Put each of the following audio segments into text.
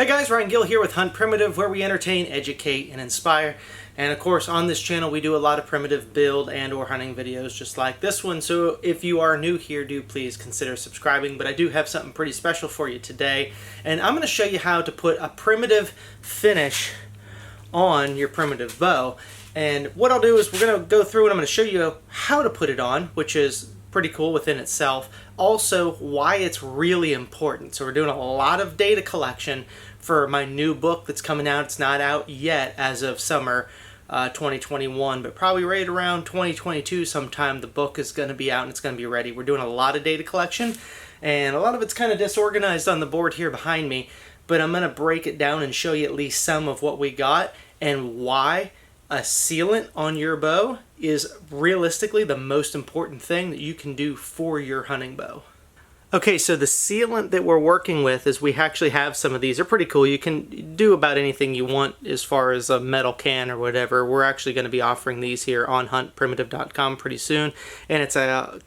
Hey guys, Ryan Gill here with Hunt Primitive, where we entertain, educate, and inspire. And of course, on this channel we do a lot of primitive build and or hunting videos just like this one. So if you are new here, do please consider subscribing. But I do have something pretty special for you today. And I'm going to show you how to put a primitive finish on your primitive bow. And what I'll do is we're going to go through and I'm going to show you how to put it on, which is pretty cool within itself. Also, why it's really important. So we're doing a lot of data collection for my new book that's coming out. It's not out yet as of summer 2021, but probably right around 2022 sometime the book is going to be out and it's going to be ready. We're doing a lot of data collection, and a lot of it's kind of disorganized on the board here behind me, but I'm going to break it down and show you at least some of what we got and why a sealant on your bow is realistically the most important thing that you can do for your hunting bow. Okay, so the sealant that we're working with is we actually have some of these. They're pretty cool. You can do about anything you want as far as a metal can or whatever. We're actually going to be offering these here on huntprimitive.com pretty soon. And it's a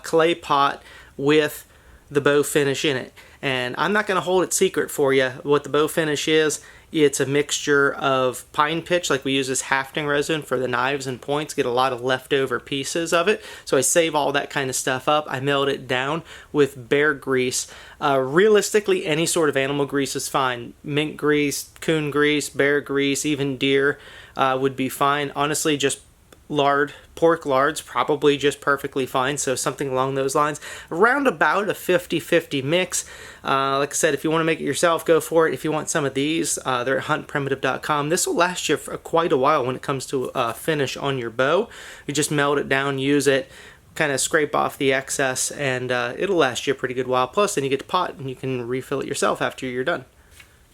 clay pot with the bow finish in it. And I'm not going to hold it secret for you what the bow finish is. It's a mixture of pine pitch, like we use this hafting resin for the knives and points, get a lot of leftover pieces of it. So I save all that kind of stuff up. I melt it down with bear grease. Realistically, any sort of animal grease is fine. Mink grease, coon grease, bear grease, even deer would be fine. Honestly, just lard, pork lard's probably just perfectly fine, so something along those lines. Around about a 50-50 mix. Like I said, if you want to make it yourself, go for it. If you want some of these, they're at huntprimitive.com. This will last you for quite a while when it comes to finish on your bow. You just melt it down, use it, kind of scrape off the excess, and it'll last you a pretty good while. Plus, then you get to pot and you can refill it yourself after you're done.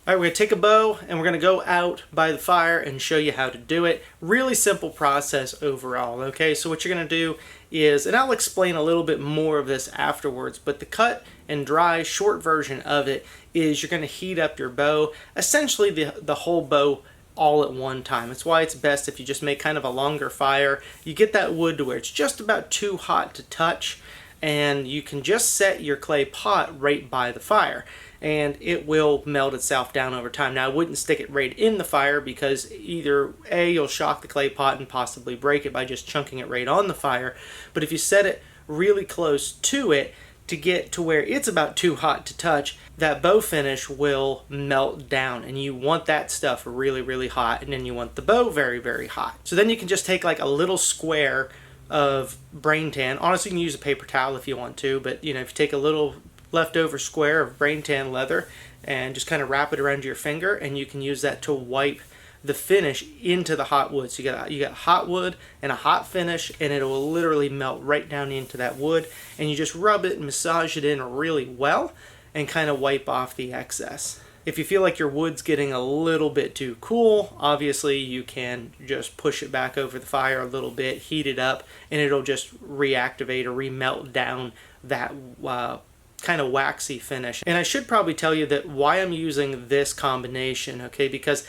Alright, we're going to take a bow and we're going to go out by the fire and show you how to do it. Really simple process overall, okay? So what you're going to do is, and I'll explain a little bit more of this afterwards, but the cut and dry short version of it is you're going to heat up your bow, essentially the whole bow all at one time. It's why it's best if you just make kind of a longer fire. You get that wood to where it's just about too hot to touch, and you can just set your clay pot right by the fire and it will melt itself down over time. Now, I wouldn't stick it right in the fire because either A, you'll shock the clay pot and possibly break it by just chunking it right on the fire, but if you set it really close to it to get to where it's about too hot to touch, that bow finish will melt down, and you want that stuff really, really hot, and then you want the bow very, very hot. So then you can just take like a little square of brain tan. Honestly, you can use a paper towel if you want to, but you know, if you take a little leftover square of brain tan leather and just kind of wrap it around your finger, and you can use that to wipe the finish into the hot wood. So you got hot wood and a hot finish, and it will literally melt right down into that wood, and you just rub it and massage it in really well and kind of wipe off the excess. If you feel like your wood's getting a little bit too cool, obviously you can just push it back over the fire a little bit, heat it up, and it'll just reactivate or remelt down that kind of waxy finish. And I should probably tell you that why I'm using this combination, okay, because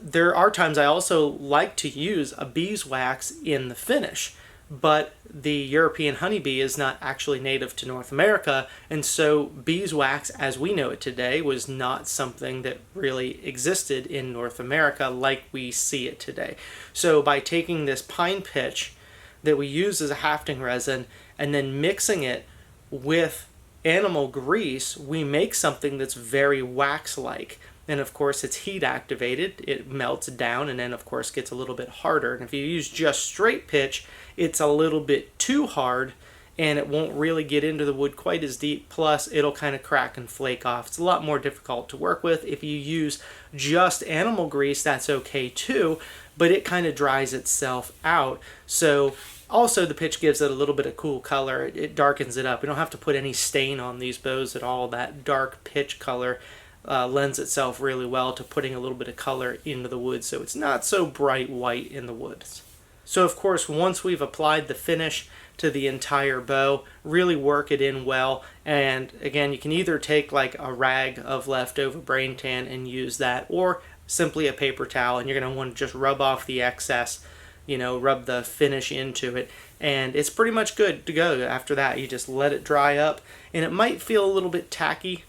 there are times I also like to use a beeswax in the finish, but the European honeybee is not actually native to North America, and so beeswax as we know it today was not something that really existed in North America like we see it today. So by taking this pine pitch that we use as a hafting resin and then mixing it with animal grease, we make something that's very wax-like. And of course it's heat activated, it melts down, and then of course gets a little bit harder. And if you use just straight pitch, it's a little bit too hard and it won't really get into the wood quite as deep, plus it'll kind of crack and flake off. It's a lot more difficult to work with. If you use just animal grease, that's okay too, but it kind of dries itself out. So also the pitch gives it a little bit of cool color, it darkens it up. We don't have to put any stain on these bows at all. That dark pitch color lends itself really well to putting a little bit of color into the wood, so it's not so bright white in the woods. So of course, once we've applied the finish to the entire bow, really work it in well, and again, you can either take like a rag of leftover brain tan and use that, or simply a paper towel, and you're going to want to just rub off the excess, you know, rub the finish into it, and it's pretty much good to go. After that, you just let it dry up, and it might feel a little bit tacky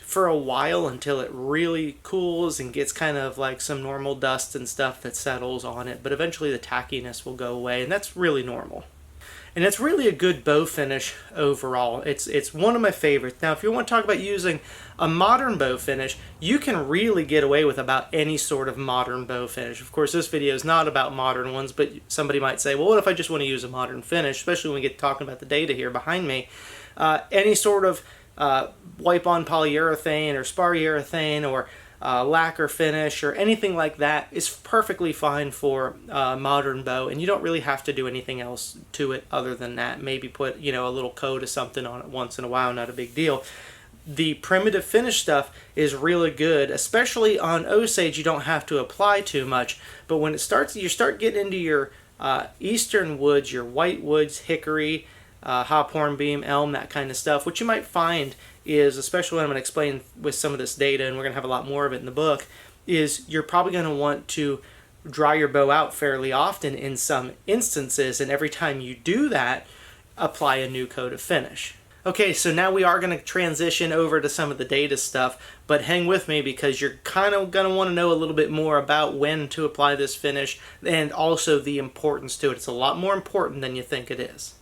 for a while until it really cools and gets kind of like some normal dust and stuff that settles on it, but eventually the tackiness will go away, and that's really normal. And it's really a good bow finish overall. It's one of my favorites. Now, if you want to talk about using a modern bow finish, you can really get away with about any sort of modern bow finish. Of course, this video is not about modern ones, but somebody might say, well, what if I just want to use a modern finish, especially when we get talking about the data here behind me. Any sort of wipe-on polyurethane or spar urethane or lacquer finish or anything like that is perfectly fine for modern bow, and you don't really have to do anything else to it other than that. Maybe put, you know, a little coat of something on it once in a while, not a big deal. The primitive finish stuff is really good, especially on Osage. You don't have to apply too much, but when it starts, you start getting into your eastern woods, your white woods, hickory, hop hornbeam, elm, that kind of stuff. What you might find is, especially when I'm going to explain with some of this data, and we're going to have a lot more of it in the book, is you're probably going to want to dry your bow out fairly often in some instances, and every time you do that, apply a new coat of finish. Okay, so now we are going to transition over to some of the data stuff, but hang with me because you're kind of going to want to know a little bit more about when to apply this finish and also the importance to it. It's a lot more important than you think it is.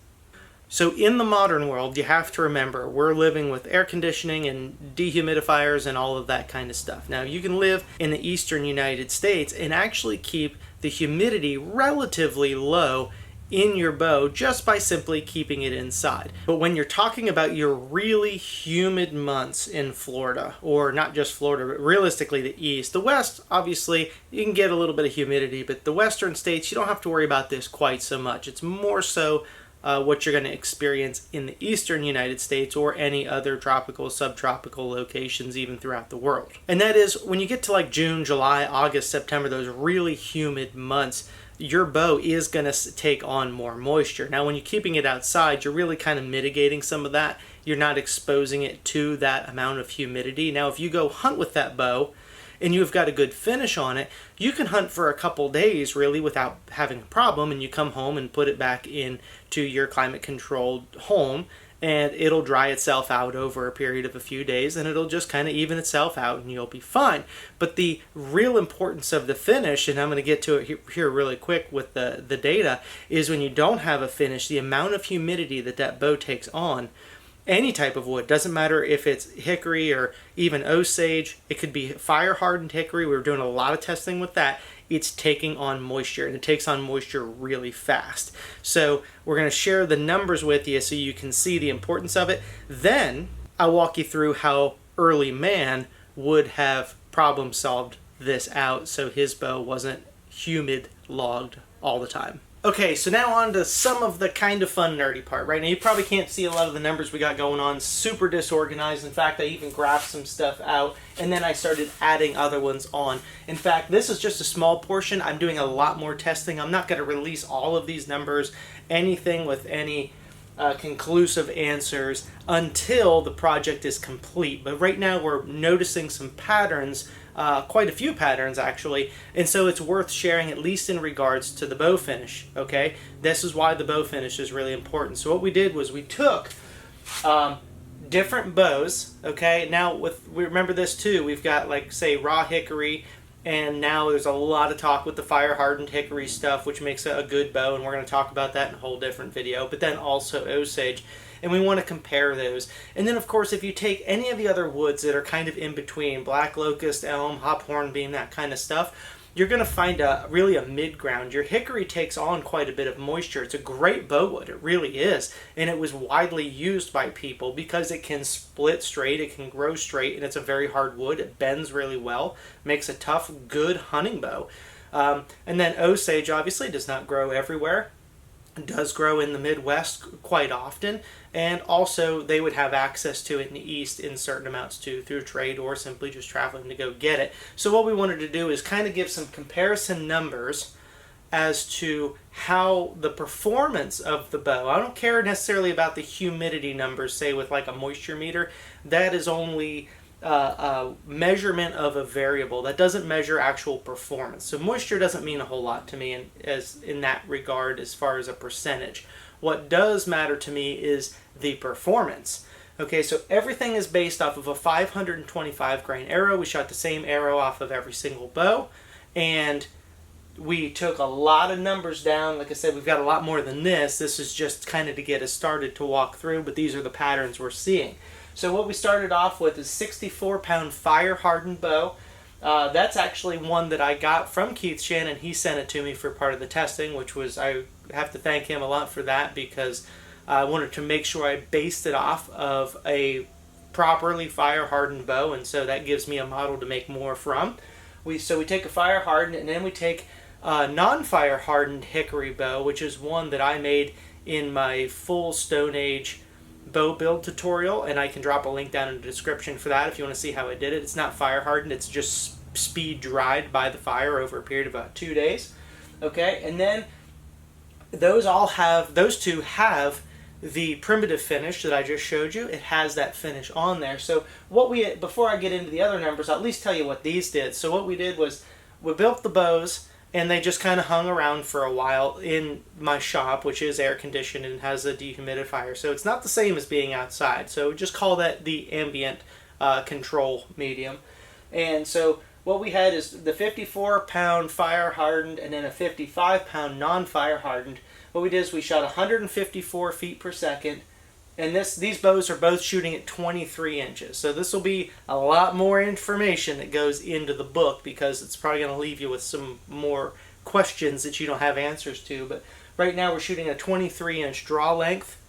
So in the modern world, you have to remember, we're living with air conditioning and dehumidifiers and all of that kind of stuff. Now, you can live in the eastern United States and actually keep the humidity relatively low in your bow just by simply keeping it inside. But when you're talking about your really humid months in Florida, or not just Florida, but realistically the East, the West, obviously, you can get a little bit of humidity, but the western states, you don't have to worry about this quite so much. It's more so what you're going to experience in the eastern United States or any other tropical, subtropical locations even throughout the world. And that is when you get to like June, July, August, September, those really humid months, your bow is going to take on more moisture. Now, when you're keeping it outside, you're really kind of mitigating some of that. You're not exposing it to that amount of humidity. Now, if you go hunt with that bow, and you've got a good finish on it, you can hunt for a couple days really without having a problem, and you come home and put it back into your climate controlled home, and it'll dry itself out over a period of a few days, and it'll just kind of even itself out and you'll be fine. But the real importance of the finish, and I'm going to get to it here really quick with the data, is when you don't have a finish, the amount of humidity that bow takes on, any type of wood, doesn't matter if it's hickory or even Osage, it could be fire hardened hickory. We were doing a lot of testing with that. It's taking on moisture, and it takes on moisture really fast. So we're going to share the numbers with you so you can see the importance of it. Then I'll walk you through how early man would have problem solved this out so his bow wasn't humid logged all the time. Okay, so now on to some of the kind of fun nerdy part. Right now you probably can't see a lot of the numbers we got going on, super disorganized. In fact, I even graphed some stuff out and then I started adding other ones on. In fact, this is just a small portion. I'm doing a lot more testing. I'm not going to release all of these numbers, anything with any conclusive answers until the project is complete. But right now we're noticing some patterns, quite a few patterns actually, and so it's worth sharing at least in regards to the bow finish, okay? This is why the bow finish is really important. So what we did was we took different bows, okay? Now we remember this too, we've got like say raw hickory, and now there's a lot of talk with the fire-hardened hickory stuff, which makes a good bow, and we're going to talk about that in a whole different video, but then also Osage, and we want to compare those. And then, of course, if you take any of the other woods that are kind of in between, black locust, elm, hop hornbeam, that kind of stuff, you're going to find really a mid-ground. Your hickory takes on quite a bit of moisture. It's a great bow wood, it really is, and it was widely used by people because it can split straight, it can grow straight, and it's a very hard wood. It bends really well, makes a tough, good hunting bow. And then Osage obviously does not grow everywhere. It does grow in the Midwest quite often, and also they would have access to it in the East in certain amounts too, through trade or simply just traveling to go get it. So what we wanted to do is kind of give some comparison numbers as to how the performance of the bow, I don't care necessarily about the humidity numbers, say with like a moisture meter, that is only a measurement of a variable. That doesn't measure actual performance. So moisture doesn't mean a whole lot to me in that regard as far as a percentage. What does matter to me is the performance. Okay, so everything is based off of a 525 grain arrow. We shot the same arrow off of every single bow, and we took a lot of numbers down. Like I said, we've got a lot more than this. This is just kind of to get us started to walk through, but these are the patterns we're seeing. So what we started off with is 64-pound fire-hardened bow. That's actually one that I got from Keith Shannon. He sent it to me for part of the testing, which was, I have to thank him a lot for that, because I wanted to make sure I based it off of a properly fire-hardened bow, and so that gives me a model to make more from. So we take a fire-hardened, and then we take a non-fire hardened hickory bow, which is one that I made in my full Stone Age bow build tutorial, and I can drop a link down in the description for that if you want to see how I did it. It's not fire hardened, it's just speed dried by the fire over a period of about 2 days. Okay, and then those two have the primitive finish that I just showed you. It has that finish on there. So before I get into the other numbers, I'll at least tell you what these did. So what we did was we built the bows, and they just kind of hung around for a while in my shop, which is air conditioned and has a dehumidifier. So it's not the same as being outside. So just call that the ambient control medium. And so what we had is the 54-pound fire hardened and then a 55-pound non-fire hardened. What we did is we shot 154 feet per second. And these bows are both shooting at 23 inches. So this will be a lot more information that goes into the book, because it's probably going to leave you with some more questions that you don't have answers to. But right now we're shooting a 23-inch draw length,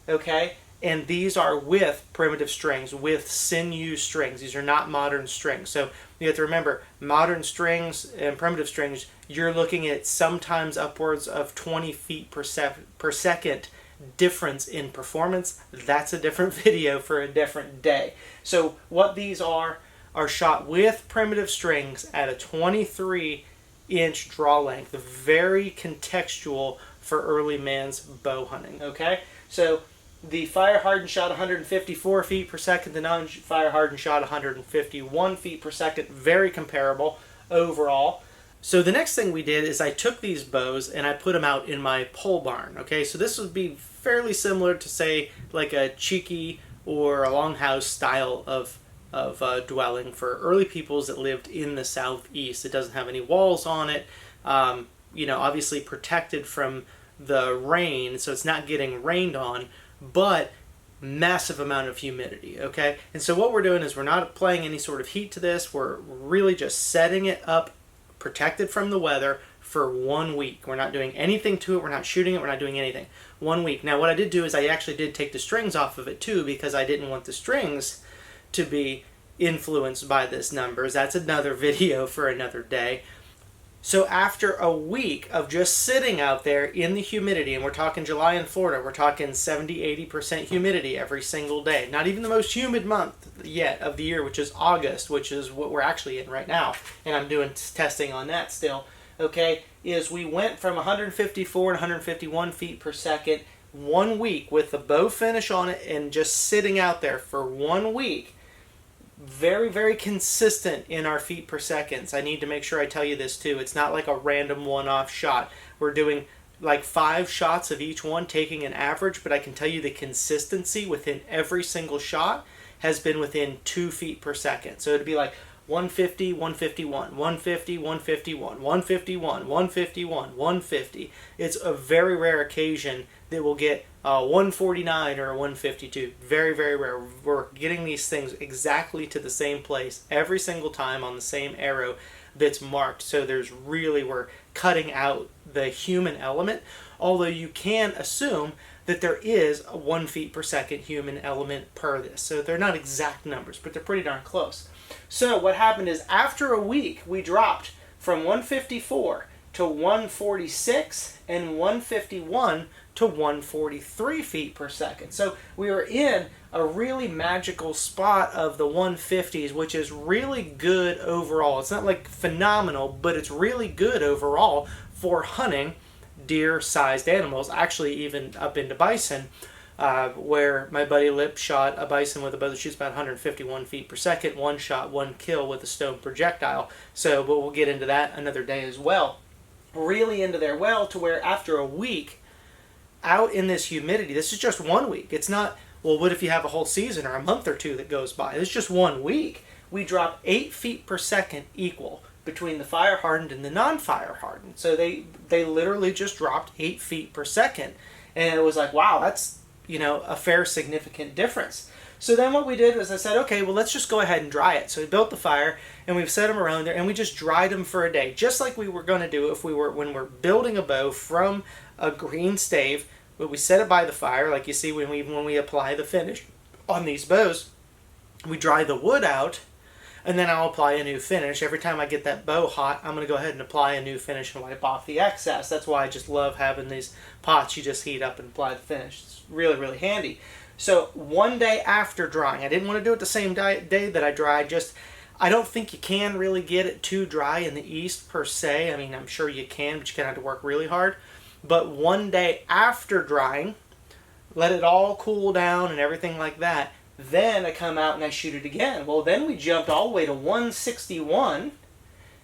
okay? And these are with primitive strings, with sinew strings. These are not modern strings. So you have to remember, modern strings and primitive strings, you're looking at sometimes upwards of 20 feet per second difference in performance. That's a different video for a different day. So what these are shot with primitive strings at a 23-inch draw length, very contextual for early man's bow hunting. Okay, so the fire hardened shot 154 feet per second, the non-fire hardened shot 151 feet per second, very comparable overall. So the next thing we did is I took these bows and I put them out in my pole barn. Okay, so this would be fairly similar to, say, like a cheeky or a longhouse style of dwelling for early peoples that lived in the southeast. It doesn't have any walls on it, obviously protected from the rain, so it's not getting rained on, but massive amount of humidity, okay? And so what we're doing is we're not applying any sort of heat to this. We're really just setting it up protected from the weather for 1 week. We're not doing anything to it. We're not shooting it. We're not doing anything. 1 week. Now what I did do is I actually did take the strings off of it too, because I didn't want the strings to be influenced by this numbers. That's another video for another day. So after a week of just sitting out there in the humidity, and we're talking July in Florida, we're talking 70-80% humidity every single day. Not even the most humid month yet of the year, which is August, which is what we're actually in right now. And I'm doing testing on that still. Okay, is we went from 154 and 151 feet per second 1 week with the bow finish on it and just sitting out there for 1 week. Very, very consistent in our feet per seconds. I need to make sure I tell you this too. It's not like a random one-off shot. We're doing like 5 shots of each one, taking an average, but I can tell you the consistency within every single shot has been within 2 feet per second. So it'd be like 150, 151, 150, 151, 151, 151, 150. It's a very rare occasion that we'll get 149 or a 152. Very, very rare. We're getting these things exactly to the same place every single time on the same arrow that's marked. So we're cutting out the human element, although you can assume that there is a 1 feet per second human element per this. So they're not exact numbers, but they're pretty darn close. So what happened is after a week, we dropped from 154 to 146 and 151 to 143 feet per second. So we were in a really magical spot of the 150s, which is really good overall. It's not like phenomenal, but it's really good overall for hunting deer-sized animals, actually even up into bison, where my buddy Lip shot a bison with a bow that shoots about 151 feet per second, 1 shot, 1 kill with a stone projectile. So, but we'll get into that another day as well. Really into there well to where after a week, out in this humidity, this is just 1 week. It's not Well, what if you have a whole season or a month or two that goes by? It's just 1 week. We drop 8 feet per second equal between the fire hardened and the non-fire hardened. So they literally just dropped 8 feet per second. And it was like, wow, that's, a fair significant difference. So then what we did was I said, okay, well, let's just go ahead and dry it. So we built the fire and we've set them around there and we just dried them for a day, just like we were going to do when we're building a bow from a green stave. But we set it by the fire, like you see when we apply the finish on these bows. We dry the wood out, and then I'll apply a new finish. Every time I get that bow hot, I'm going to go ahead and apply a new finish and wipe off the excess. That's why I just love having these pots you just heat up and apply the finish. It's really, really handy. So 1 day after drying, I didn't want to do it the same day that I dried. I don't think you can really get it too dry in the east per se. I mean, I'm sure you can, but you're going to have to work really hard. But 1 day after drying, let it all cool down and everything like that. Then I come out and I shoot it again. Well, then we jumped all the way to 161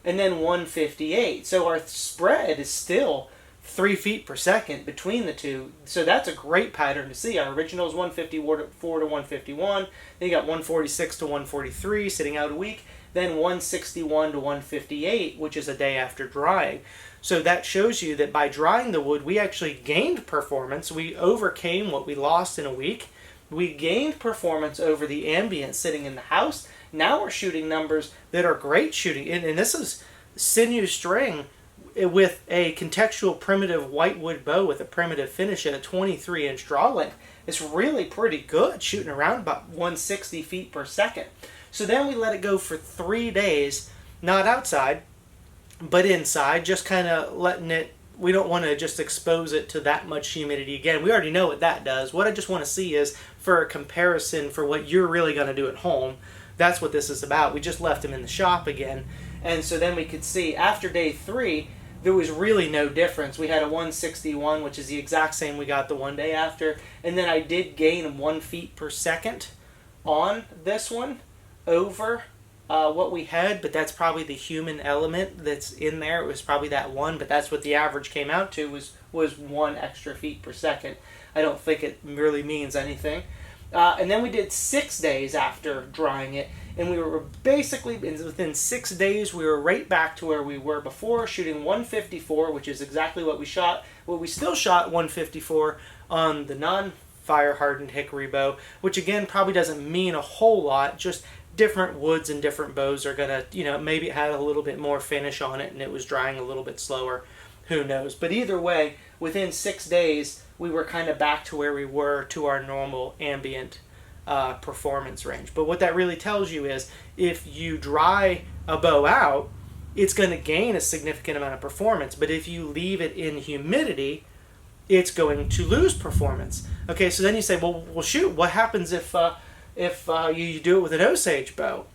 and then 158. So our spread is still 3 feet per second between the two. So that's a great pattern to see. Our original is 154 to 151. Then you got 146 to 143 sitting out a week. Then 161 to 158, which is a day after drying. So that shows you that by drying the wood, we actually gained performance. We overcame what we lost in a week. We gained performance over the ambient sitting in the house. Now we're shooting numbers that are great shooting. And this is sinew string with a contextual primitive whitewood bow with a primitive finish at a 23-inch draw length. It's really pretty good, shooting around about 160 feet per second. So then we let it go for 3 days, not outside, but inside, just kind of letting it. We don't want to just expose it to that much humidity again. We already know what that does. What I just want to see is for a comparison for what you're really going to do at home. That's what this is about. We just left him in the shop again. And so then we could see after day 3, there was really no difference. We had a 161, which is the exact same we got the 1 day after. And then I did gain 1 feet per second on this one over what we had, but that's probably the human element that's in there. It was probably that one, but that's what the average came out to was 1 extra feet per second. I don't think it really means anything. And then we did 6 days after drying it, and we were basically, within 6 days, we were right back to where we were before, shooting 154, which is exactly what we shot. Well, we still shot 154 on the non-fire hardened hickory bow, which again probably doesn't mean a whole lot, just different woods and different bows are gonna, maybe it had a little bit more finish on it and it was drying a little bit slower. Who knows? But either way, within 6 days, we were kind of back to where we were to our normal ambient performance range. But what that really tells you is if you dry a bow out, it's going to gain a significant amount of performance. But if you leave it in humidity, it's going to lose performance. Okay, so then you say, well shoot, what happens if you do it with an Osage bow?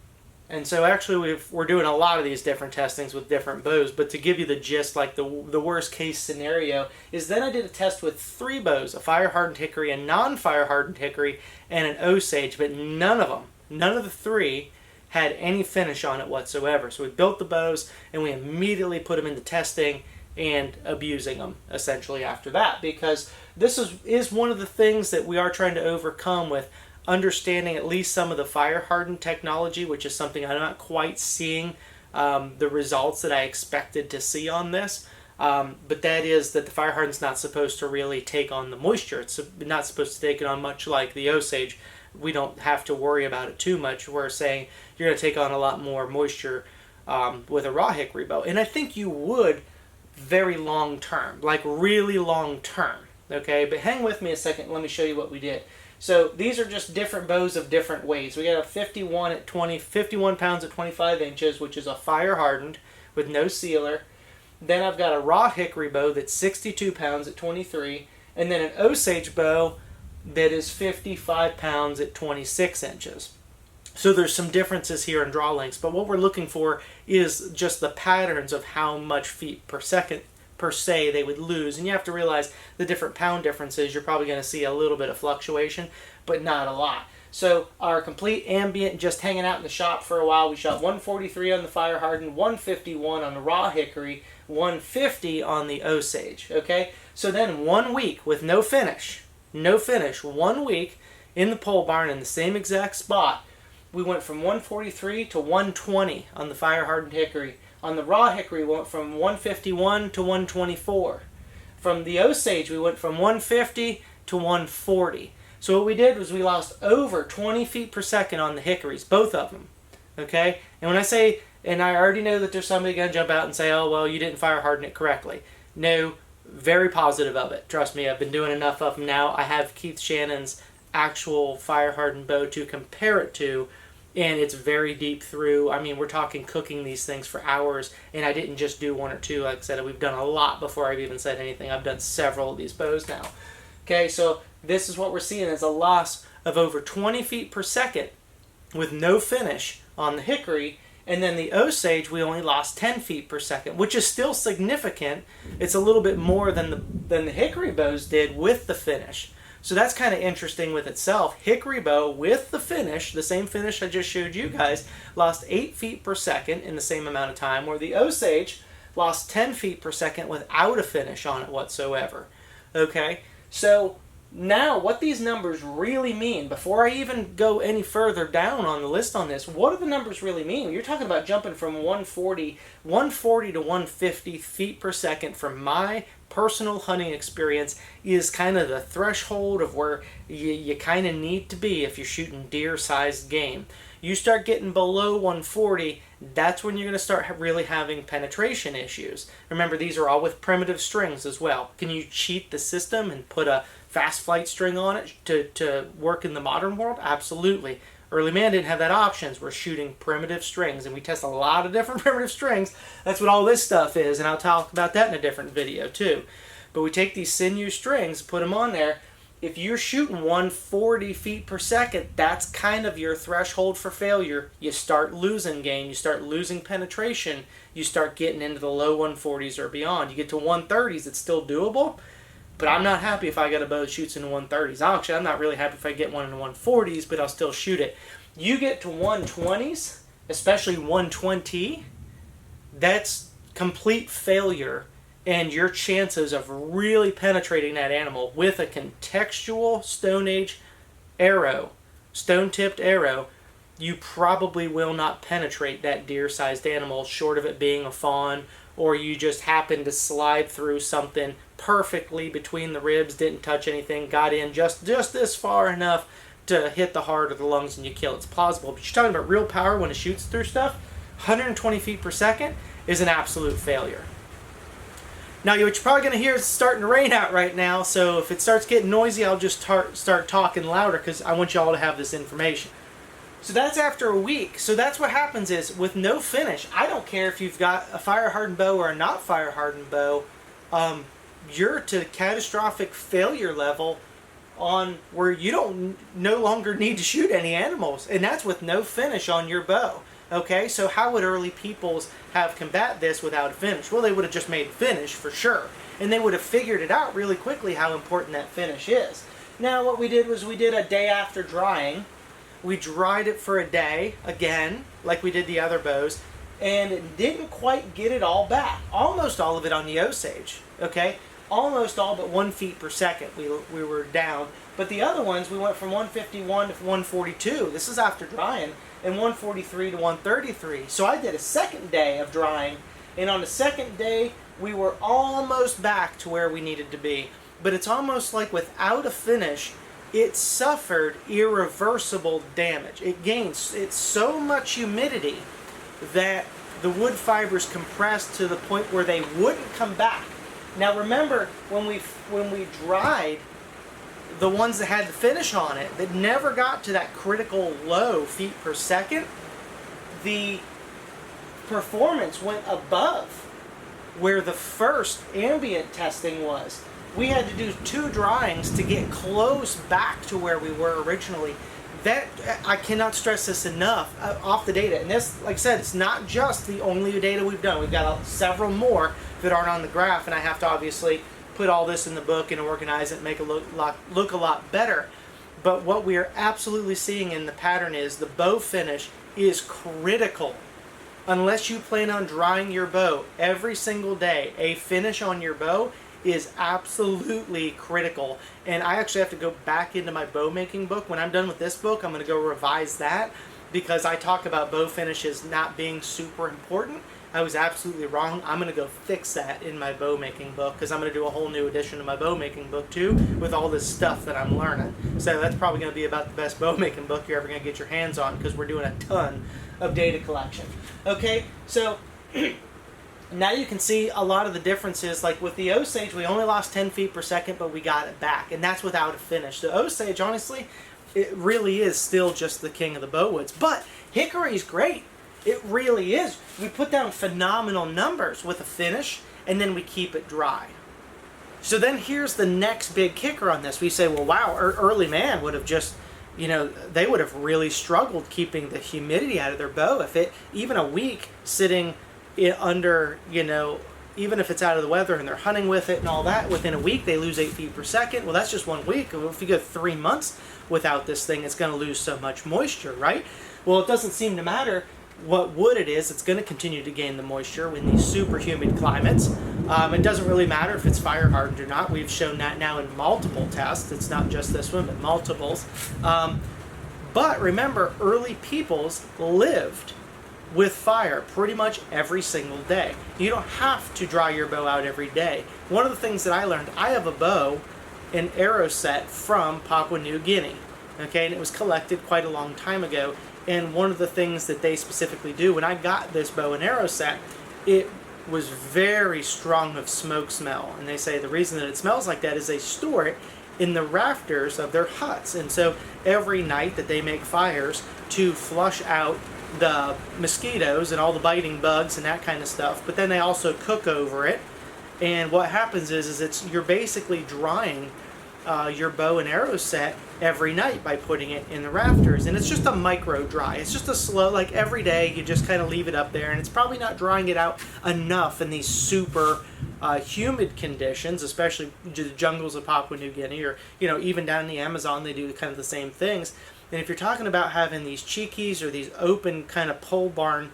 And so actually we're doing a lot of these different testings with different bows, but to give you the gist, like the worst case scenario is then I did a test with 3 bows, a fire hardened hickory, a non-fire hardened hickory, and an Osage, but none of the 3 had any finish on it whatsoever. So we built the bows and we immediately put them into testing and abusing them essentially after that, because this is one of the things that we are trying to overcome with understanding at least some of the fire hardened technology, which is something I'm not quite seeing the results that I expected to see on this. But that is that the fire hardened's not supposed to really take on the moisture. It's not supposed to take it on, much like the Osage. We don't have to worry about it too much. We're saying you're going to take on a lot more moisture with a raw hickory bow. And I think you would very long term, like really long term. Okay, but hang with me a second. Let me show you what we did. So these are just different bows of different weights. We got a 51 pounds at 25 inches, which is a fire hardened with no sealer. Then I've got a raw hickory bow that's 62 pounds at 23, and then an Osage bow that is 55 pounds at 26 inches. So there's some differences here in draw lengths, but what we're looking for is just the patterns of how much feet per second per se they would lose. And you have to realize the different pound differences, you're probably going to see a little bit of fluctuation, but not a lot. So our complete ambient, just hanging out in the shop for a while, we shot 143 on the fire hardened, 151 on the raw hickory, 150 on the Osage. Okay, so then 1 week with no finish, 1 week in the pole barn in the same exact spot, we went from 143 to 120 on the fire hardened hickory. On the raw hickory, we went from 151 to 124. From the Osage, we went from 150 to 140. So what we did was we lost over 20 feet per second on the hickories, both of them. Okay? And when I say, and I already know that there's somebody going to jump out and say, oh, well, you didn't fire harden it correctly. No, very positive of it. Trust me, I've been doing enough of them now. I have Keith Shannon's actual fire hardened bow to compare it to, and it's very deep through. I mean, we're talking cooking these things for hours, and I didn't just do one or two. Like I said, we've done a lot before I've even said anything. I've done several of these bows now. Okay, so this is what we're seeing is a loss of over 20 feet per second with no finish on the hickory, and then the Osage, we only lost 10 feet per second, which is still significant. It's a little bit more than the hickory bows did with the finish. So that's kind of interesting with itself. Hickory bow with the finish, the same finish I just showed you guys, lost 8 feet per second in the same amount of time, where the Osage lost 10 feet per second without a finish on it whatsoever. Okay, so now what these numbers really mean, before I even go any further down on the list on this, what do the numbers really mean? You're talking about jumping from 140 to 150 feet per second from my personal hunting experience is kind of the threshold of where you kind of need to be if you're shooting deer-sized game. You start getting below 140, that's when you're going to start really having penetration issues. Remember, these are all with primitive strings as well. Can you cheat the system and put a fast flight string on it to work in the modern world? Absolutely. Early man didn't have that options. We're shooting primitive strings, and we test a lot of different primitive strings. That's what all this stuff is, and I'll talk about that in a different video too. But we take these sinew strings, put them on there. If you're shooting 140 feet per second, that's kind of your threshold for failure. You start losing gain, you start losing penetration, you start getting into the low 140s or beyond. You get to 130s, it's still doable, but I'm not happy if I got a bow that shoots in the 130s. Actually, I'm not really happy if I get one in the 140s, but I'll still shoot it. You get to 120s, especially 120, that's complete failure, and your chances of really penetrating that animal with a contextual Stone Age arrow, stone-tipped arrow, you probably will not penetrate that deer-sized animal, short of it being a fawn, or you just happen to slide through something perfectly between the ribs, didn't touch anything, got in just this far enough to hit the heart or the lungs and you kill it. It's plausible, but you're talking about real power when it shoots through stuff. 120 feet per second is an absolute failure. Now, what you're probably going to hear is it's starting to rain out right now, so if it starts getting noisy, I'll just start talking louder because I want you all to have this information. So that's after a week. So that's what happens is, with no finish, I don't care if you've got a fire-hardened bow or a not fire-hardened bow, you're to catastrophic failure level on where you don't no longer need to shoot any animals, and that's with no finish on your bow. Okay, so how would early peoples have combat this without a finish? Well, they would have just made finish for sure, and they would have figured it out really quickly how important that finish is. Now what we did was we did a day after drying. We dried it for a day, again, like we did the other bows, and it didn't quite get it all back. Almost all of it on the Osage, okay? Almost all but 1 feet per second we were down. But the other ones, we went from 151 to 142. This is after drying. And 143 to 133. So I did a second day of drying, and on the second day we were almost back to where we needed to be. But it's almost like without a finish, it suffered irreversible damage. It's so much humidity that the wood fibers compressed to the point where they wouldn't come back. Now remember, when we dried the ones that had the finish on it, that never got to that critical low feet per second, the performance went above where the first ambient testing was. We had to do 2 dryings to get close back to where we were originally. That, I cannot stress this enough, off the data. And this, like I said, it's not just the only data we've done. We've got several more that aren't on the graph, and I have to obviously put all this in the book and organize it and make it look a lot better. But what we are absolutely seeing in the pattern is the bow finish is critical. Unless you plan on drying your bow every single day, a finish on your bow is absolutely critical. And I actually have to go back into my bow making book. When I'm done with this book, I'm going to go revise that, because I talk about bow finishes not being super important. I was absolutely wrong. I'm going to go fix that in my bow making book, because I'm going to do a whole new edition of my bow making book too, with all this stuff that I'm learning. So that's probably going to be about the best bow making book you're ever going to get your hands on, because we're doing a ton of data collection. Okay, so now you can see a lot of the differences. Like with the Osage, we only lost 10 feet per second, but we got it back, and that's without a finish. The Osage, honestly, it really is still just the king of the bowwoods. But Hickory's great. It really is. We put down phenomenal numbers with a finish, and then we keep it dry. So then here's the next big kicker on this. We say, well, wow, early man would have just, they would have really struggled keeping the humidity out of their bow. If it, even a week sitting under, even if it's out of the weather and they're hunting with it and all that, within a week they lose 8 feet per second. Well, that's just 1 week. If you go 3 months without this thing, it's going to lose so much moisture, right? Well, it doesn't seem to matter what wood it is. It's going to continue to gain the moisture in these super humid climates. It doesn't really matter if it's fire hardened or not. We've shown that now in multiple tests. It's not just this one, but multiples. But remember, early peoples lived with fire pretty much every single day. You don't have to dry your bow out every day. One of the things that I learned, I have a bow, an arrow set from Papua New Guinea, okay, and it was collected quite a long time ago. And one of the things that they specifically do, when I got this bow and arrow set, it was very strong of smoke smell. And they say the reason that it smells like that is they store it in the rafters of their huts. And so every night that they make fires to flush out the mosquitoes and all the biting bugs and that kind of stuff, but then they also cook over it. And what happens is you're basically drying your bow and arrow set every night by putting it in the rafters. And it's just a micro dry. It's just a slow, like every day you just kind of leave it up there, and it's probably not drying it out enough in these super humid conditions, especially the jungles of Papua New Guinea, or even down in the Amazon they do kind of the same things. And if you're talking about having these cheekies or these open kind of pole barn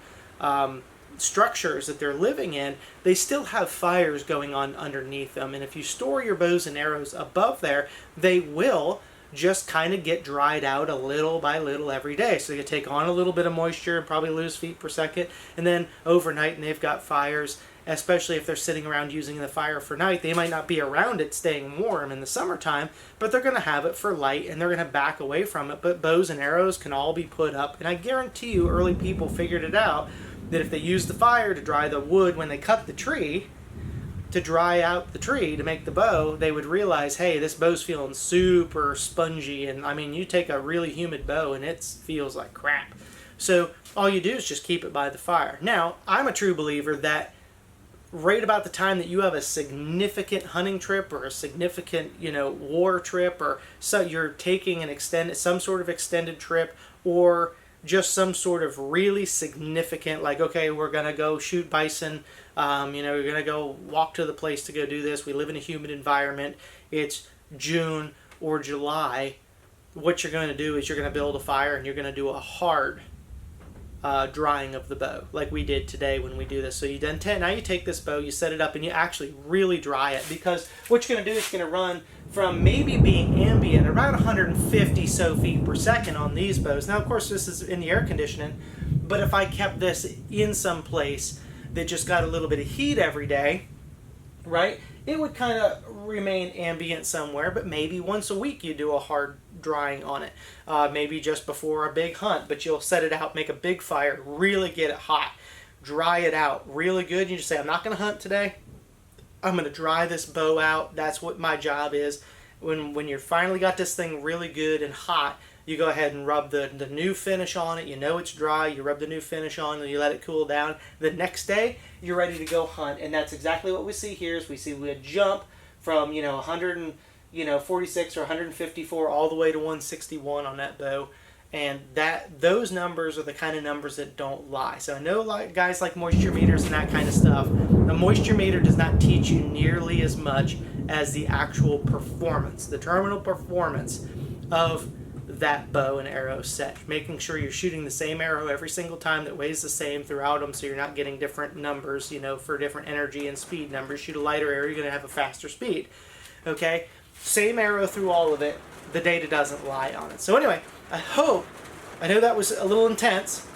structures that they're living in, they still have fires going on underneath them. And if you store your bows and arrows above there, they will just kind of get dried out a little by little every day. So you take on a little bit of moisture and probably lose feet per second. And then overnight, and they've got fires, especially if they're sitting around using the fire for night, they might not be around it staying warm in the summertime, but they're going to have it for light, and they're going to back away from it. But bows and arrows can all be put up. And I guarantee you early people figured it out, that if they used the fire to dry the wood when they cut the tree, to dry out the tree to make the bow, they would realize, hey, this bow's feeling super spongy. And I mean, you take a really humid bow and it feels like crap. So all you do is just keep it by the fire. Now, I'm a true believer that right about the time that you have a significant hunting trip or a significant, war trip, or so you're taking some sort of extended trip, or just some sort of really significant, like, okay, we're going to go shoot bison, we're going to go walk to the place to go do this. We live in a humid environment. It's June or July. What you're going to do is you're going to build a fire, and you're going to do a hard drying of the bow, like we did today when we do this. So now you take this bow, you set it up, and you actually really dry it, because what you're going to do is you're going to run from maybe being ambient around 150 so feet per second on these bows. Now, of course, this is in the air conditioning, but if I kept this in some place that just got a little bit of heat every day, right, it would kind of remain ambient somewhere, but maybe once a week you do a hard drying on it. Maybe just before a big hunt, but you'll set it out, make a big fire, really get it hot, dry it out really good. You just say, I'm not going to hunt today. I'm going to dry this bow out. That's what my job is. When you finally got this thing really good and hot, you go ahead and rub the new finish on it. You know it's dry. You rub the new finish on and you let it cool down. The next day, you're ready to go hunt. And that's exactly what we see here. Is we jump from 146 or 154 all the way to 161 on that bow. And those numbers are the kind of numbers that don't lie. So I know guys like moisture meters and that kind of stuff. A moisture meter does not teach you nearly as much as the actual performance, the terminal performance of that bow and arrow set. Making sure you're shooting the same arrow every single time that weighs the same throughout them, so you're not getting different numbers, you know, for different energy and speed numbers. Shoot a lighter arrow, you're going to have a faster speed. Okay? Same arrow through all of it. The data doesn't lie on it. So anyway, I know that was a little intense.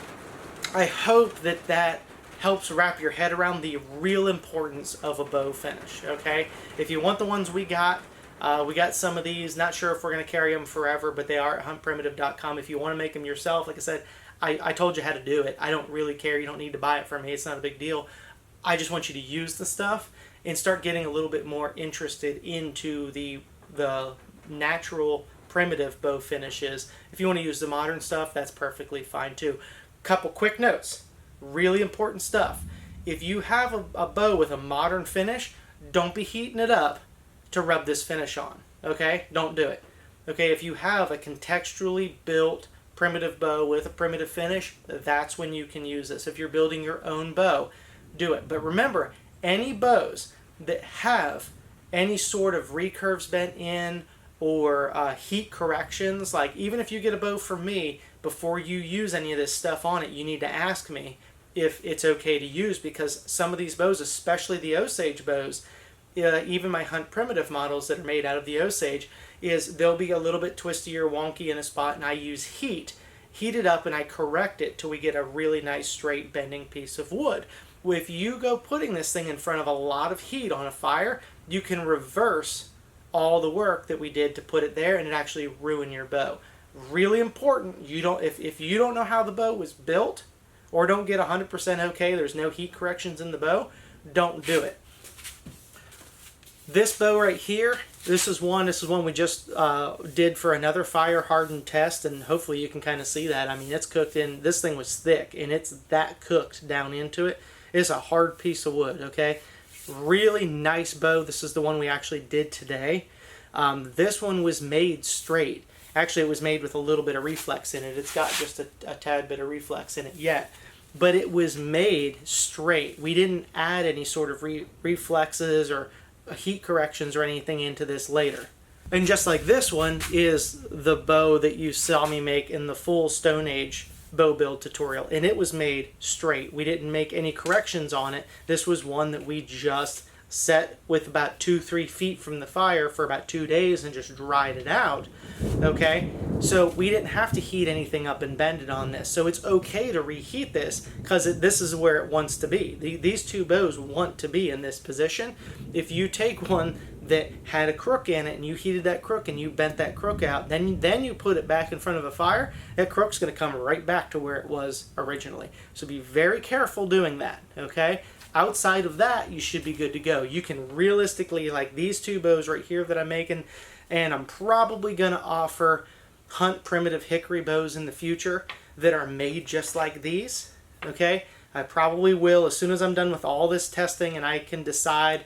I hope that helps wrap your head around the real importance of a bow finish, okay? If you want the ones we got some of these. Not sure if we're going to carry them forever, but they are at huntprimitive.com. If you want to make them yourself, like I said, I told you how to do it. I don't really care. You don't need to buy it from me. It's not a big deal. I just want you to use the stuff and start getting a little bit more interested into the natural primitive bow finishes. If you want to use the modern stuff, that's perfectly fine too. Couple quick notes. Really important stuff. If you have a bow with a modern finish, don't be heating it up to rub this finish on. Okay? Don't do it. Okay? If you have a contextually built primitive bow with a primitive finish, that's when you can use this. If you're building your own bow, do it. But remember, any bows that have any sort of recurves bent in or heat corrections, like even if you get a bow from me, before you use any of this stuff on it, you need to ask me if it's okay to use, because some of these bows, especially the Osage bows, even my Hunt Primitive models that are made out of the Osage, they'll be a little bit twisty or wonky in a spot, and I use heat it up, and I correct it till we get a really nice straight bending piece of wood. If you go putting this thing in front of a lot of heat on a fire, you can reverse all the work that we did to put it there, and it actually ruin your bow. Really important. If you don't know how the bow was built, or don't get 100% okay, there's no heat corrections in the bow, don't do it. This bow right here, this is one we just did for another fire hardened test, and hopefully you can kind of see that. I mean, it's cooked in. This thing was thick, and it's that cooked down into it. It's a hard piece of wood. Okay, really nice bow. This is the one we actually did today. This one was made straight. Actually, it was made with a little bit of reflex in it. It's got just a tad bit of reflex in it yet. But it was made straight. We didn't add any sort of reflexes or heat corrections or anything into this later. And just like this one is the bow that you saw me make in the full Stone Age bow build tutorial. And it was made straight. We didn't make any corrections on it. This was one that we just set with about 2-3 feet from the fire for about 2 days and just dried it out. Okay, so we didn't have to heat anything up and bend it on this. So it's okay to reheat this, because this is where it wants to be. These two bows want to be in this position. If you take one that had a crook in it and you heated that crook and you bent that crook out, then you put it back in front of a fire, that crook's going to come right back to where it was originally. So be very careful doing that. Okay. Outside of that, you should be good to go. You can realistically, like these two bows right here that I'm making, and I'm probably going to offer Hunt Primitive hickory bows in the future that are made just like these. Okay? I probably will as soon as I'm done with all this testing and I can decide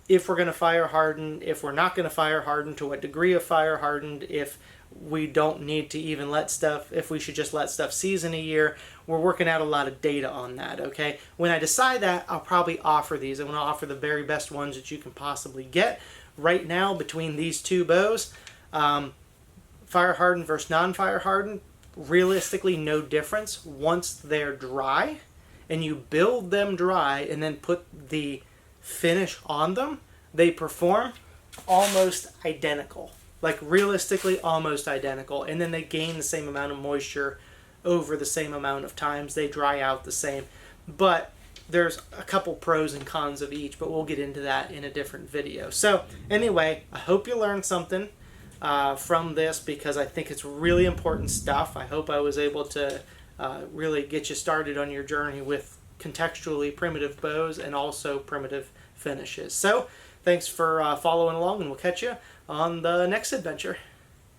if we're going to fire harden, if we're not going to fire harden, to what degree of fire hardened, if we don't need to even let stuff, if we should just let stuff season a year. We're working out a lot of data on that, okay? When I decide that, I'll probably offer these. I'm going to offer the very best ones that you can possibly get. Right now, between these two bows, fire hardened versus non-fire hardened, realistically no difference once they're dry, and you build them dry and then put the finish on them, they perform almost identical. Like realistically almost identical, and then they gain the same amount of moisture over the same amount of times. They dry out the same, but there's a couple pros and cons of each, but we'll get into that in a different video. So anyway, I hope you learned something from this, because I think it's really important stuff. I hope I was able to really get you started on your journey with contextually primitive bows and also primitive finishes. So thanks for following along, and we'll catch you on the next adventure.